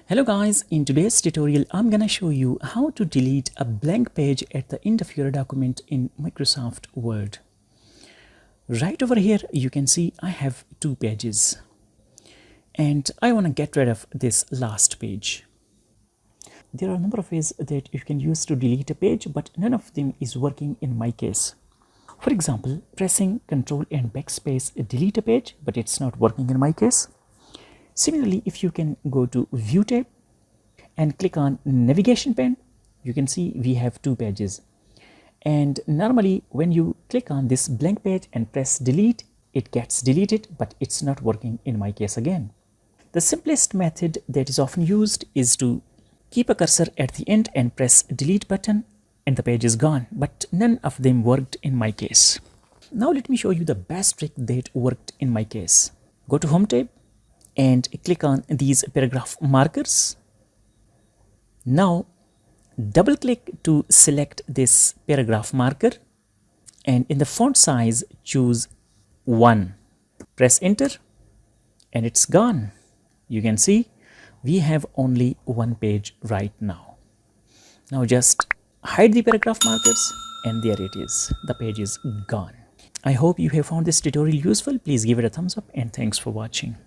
Hello guys, in today's tutorial I'm gonna show you how to delete a blank page at the end of your document in Microsoft Word. Right over here you can see I have two pages and I want to get rid of this last page. There are a number of ways that you can use to delete a page, but none of them is working in my case. For example, pressing Ctrl and backspace delete a page, but it's not working in my case. Similarly, if you can go to View tab and click on Navigation pane, you can see we have two pages. And normally when you click on this blank page and press delete, it gets deleted, but it's not working in my case again. The simplest method that is often used is to keep a cursor at the end and press delete button and the page is gone, but none of them worked in my case. Now let me show you the best trick that worked in my case. Go to Home tab and click on these paragraph markers. Now double click to select this paragraph marker and in the font size choose 1. Press enter and it's gone. You can see we have only one page right now. Now just hide the paragraph markers and there it is. The page is gone. I hope you have found this tutorial useful. Please give it a thumbs up and thanks for watching.